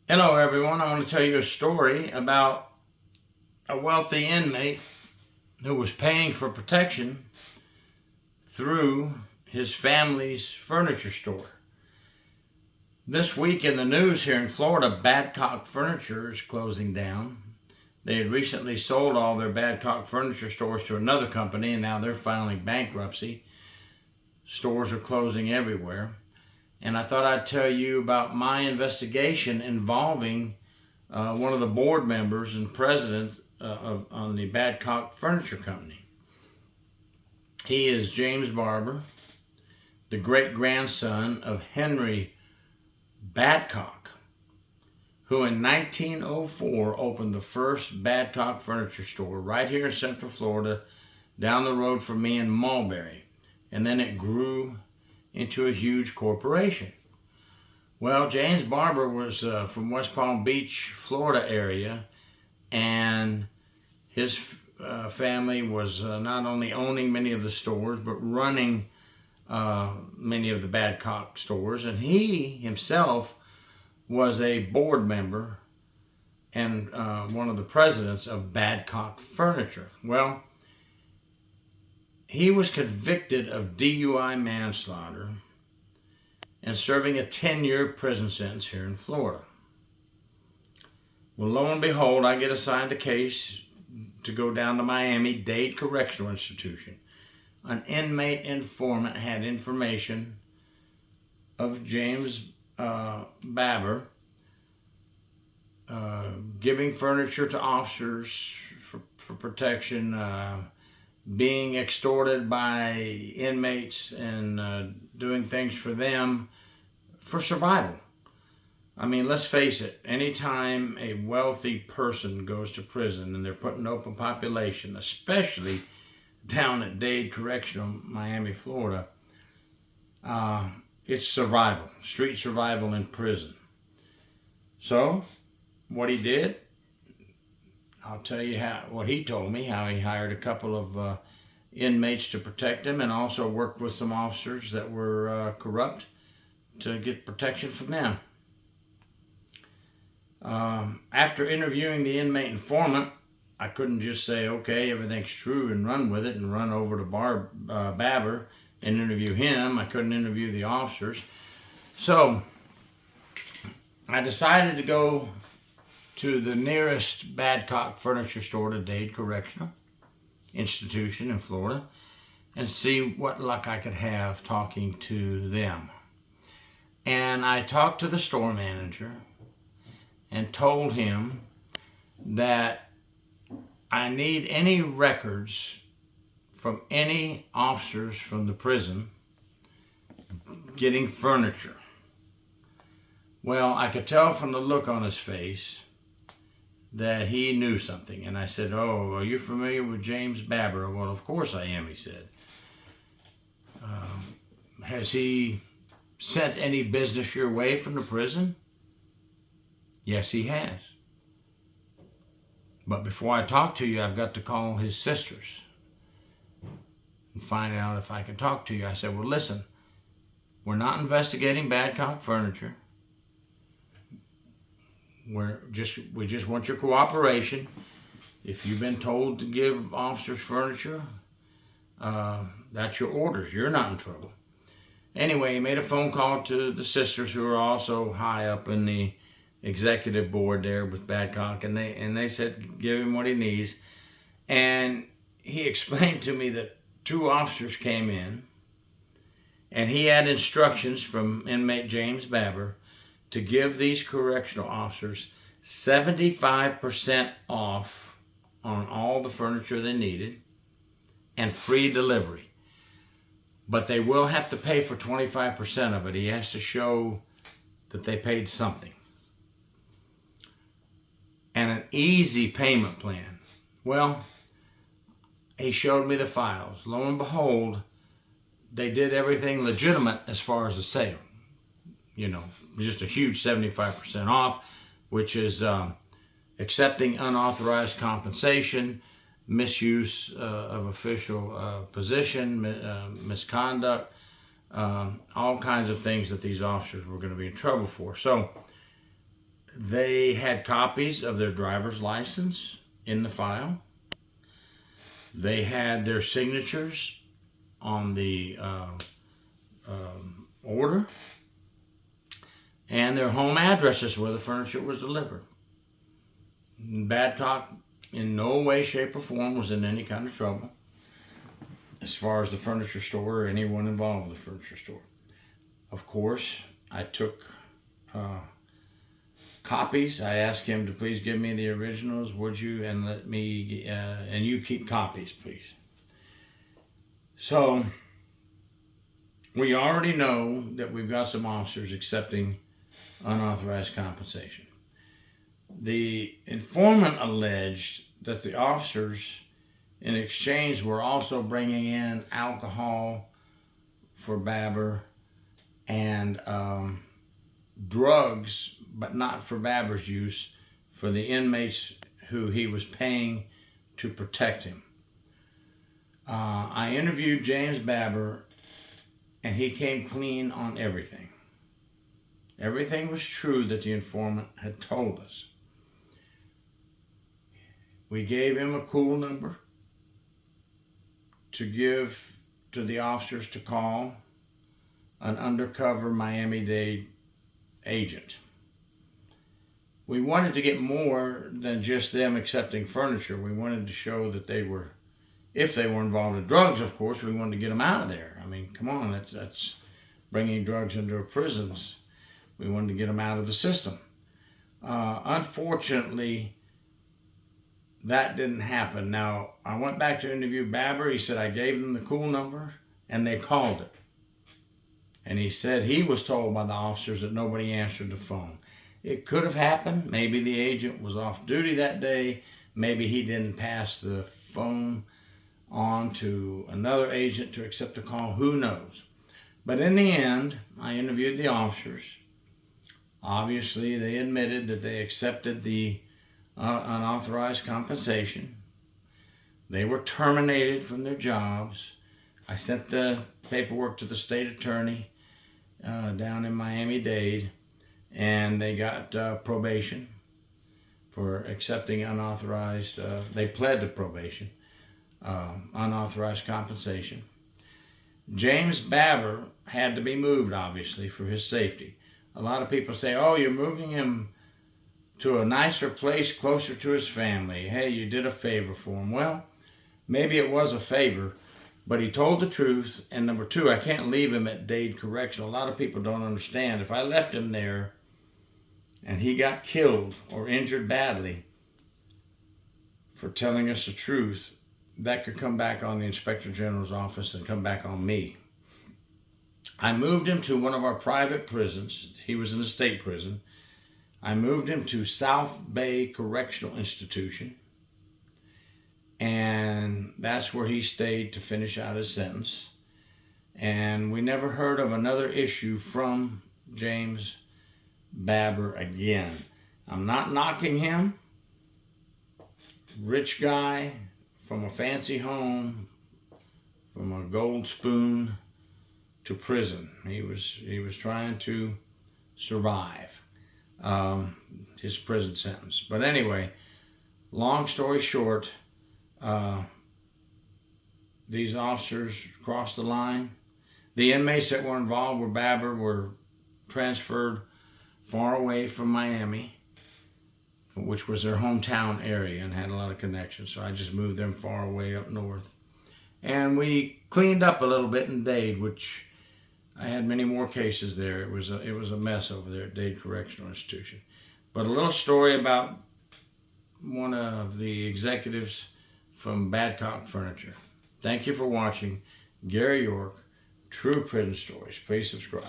Hello everyone, I want to tell you a story about a wealthy inmate who was paying for protection through his family's furniture store. This week in the news here in Florida, Badcock Furniture is closing down. They had recently sold all their Badcock furniture stores to another company and now they're filing bankruptcy. Stores are closing everywhere. And I thought I'd tell you about my investigation involving one of the board members and president on the Badcock Furniture Company. He is James Barber, the great-grandson of Henry Badcock, who in 1904 opened the first Badcock furniture store right here in Central Florida, down the road from me in Mulberry. And then it grew into a huge corporation. Well, James Barber was from West Palm Beach, Florida area, and his family was not only owning many of the stores, but running many of the Badcock stores, and he himself was a board member and one of the presidents of Badcock Furniture. Well, he was convicted of DUI manslaughter and serving a 10-year prison sentence here in Florida. Well, lo and behold, I get assigned a case to go down to Miami-Dade Correctional Institution. An inmate informant had information of James Barber giving furniture to officers for protection, being extorted by inmates and doing things for them for survival. I mean, let's face it, anytime a wealthy person goes to prison and they're put in open population, especially down at Dade Correctional, Miami, Florida, it's survival, street survival in prison. So, what he did, I'll tell you what he told me, how he hired a couple of inmates to protect him and also worked with some officers that were corrupt to get protection from them. After interviewing the inmate informant, I couldn't just say, okay, everything's true and run with it and run over to Barber and interview him. I couldn't interview the officers. So I decided to go to the nearest Badcock furniture store to Dade Correctional Institution in Florida and see what luck I could have talking to them. And I talked to the store manager and told him that I need any records from any officers from the prison getting furniture. Well, I could tell from the look on his face that he knew something. And I said, oh, are you familiar with James Barber? Well, of course I am, he said. Has he sent any business your way from the prison? Yes, he has. But before I talk to you, I've got to call his sisters and find out if I can talk to you. I said, well, listen, we're not investigating Badcock Furniture. We just want your cooperation. If you've been told to give officers furniture, that's your orders. You're not in trouble. Anyway, he made a phone call to the sisters who are also high up in the executive board there with Badcock, and they said give him what he needs. And he explained to me that 2 officers came in, and he had instructions from inmate James Barber to give these correctional officers 75% off on all the furniture they needed and free delivery. But they will have to pay for 25% of it. He has to show that they paid something. And an easy payment plan. Well, he showed me the files. Lo and behold, they did everything legitimate as far as the sale. You know, just a huge 75% off, which is accepting unauthorized compensation, misuse of official position, misconduct, all kinds of things that these officers were going to be in trouble for. So They had copies of their driver's license in the file. They had their signatures on the order, and their home addresses where the furniture was delivered. Badcock in no way, shape, or form was in any kind of trouble as far as the furniture store or anyone involved with the furniture store. Of course, I took copies. I asked him to please give me the originals, would you, and let me, and you keep copies, please. So, we already know that we've got some officers accepting unauthorized compensation. The informant alleged that the officers, in exchange, were also bringing in alcohol for Babber and drugs, but not for Babber's use, for the inmates who he was paying to protect him. I interviewed James Babber, and he came clean on everything. Everything was true that the informant had told us. We gave him a cool number to give to the officers to call an undercover Miami-Dade agent. We wanted to get more than just them accepting furniture. We wanted to show that they were, if they were involved in drugs, of course, we wanted to get them out of there. I mean, come on, that's bringing drugs into our prisons. We wanted to get them out of the system. Unfortunately, that didn't happen. Now, I went back to interview Babber. He said I gave them the cool number, and they called it. And he said he was told by the officers that nobody answered the phone. It could have happened. Maybe the agent was off duty that day. Maybe he didn't pass the phone on to another agent to accept the call. Who knows? But in the end, I interviewed the officers. Obviously, they admitted that they accepted the unauthorized compensation. They were terminated from their jobs. I sent the paperwork to the state attorney down in Miami-Dade, and they got probation for accepting unauthorized, they pled to probation, unauthorized compensation. James Babber had to be moved, obviously, for his safety. A lot of people say, oh, you're moving him to a nicer place closer to his family. Hey, you did a favor for him. Well, maybe it was a favor, but he told the truth. And number two, I can't leave him at Dade Correctional. A lot of people don't understand. If I left him there and he got killed or injured badly for telling us the truth, that could come back on the Inspector General's office and come back on me. I moved him to one of our private prisons. He was in a state prison. I moved him to South Bay Correctional Institution, and that's where he stayed to finish out his sentence. And we never heard of another issue from James Babber again. I'm not knocking him. Rich guy from a fancy home, from a gold spoon to prison. He was trying to survive his prison sentence. But anyway, long story short, these officers crossed the line. The inmates that were involved with Babber were transferred far away from Miami, which was their hometown area and had a lot of connections. So I just moved them far away up north. And we cleaned up a little bit in Dade, which I had many more cases there. It was a mess over there at Dade Correctional Institution. But a little story about one of the executives from Badcock Furniture. Thank you for watching. Gary York, True Prison Stories. Please subscribe.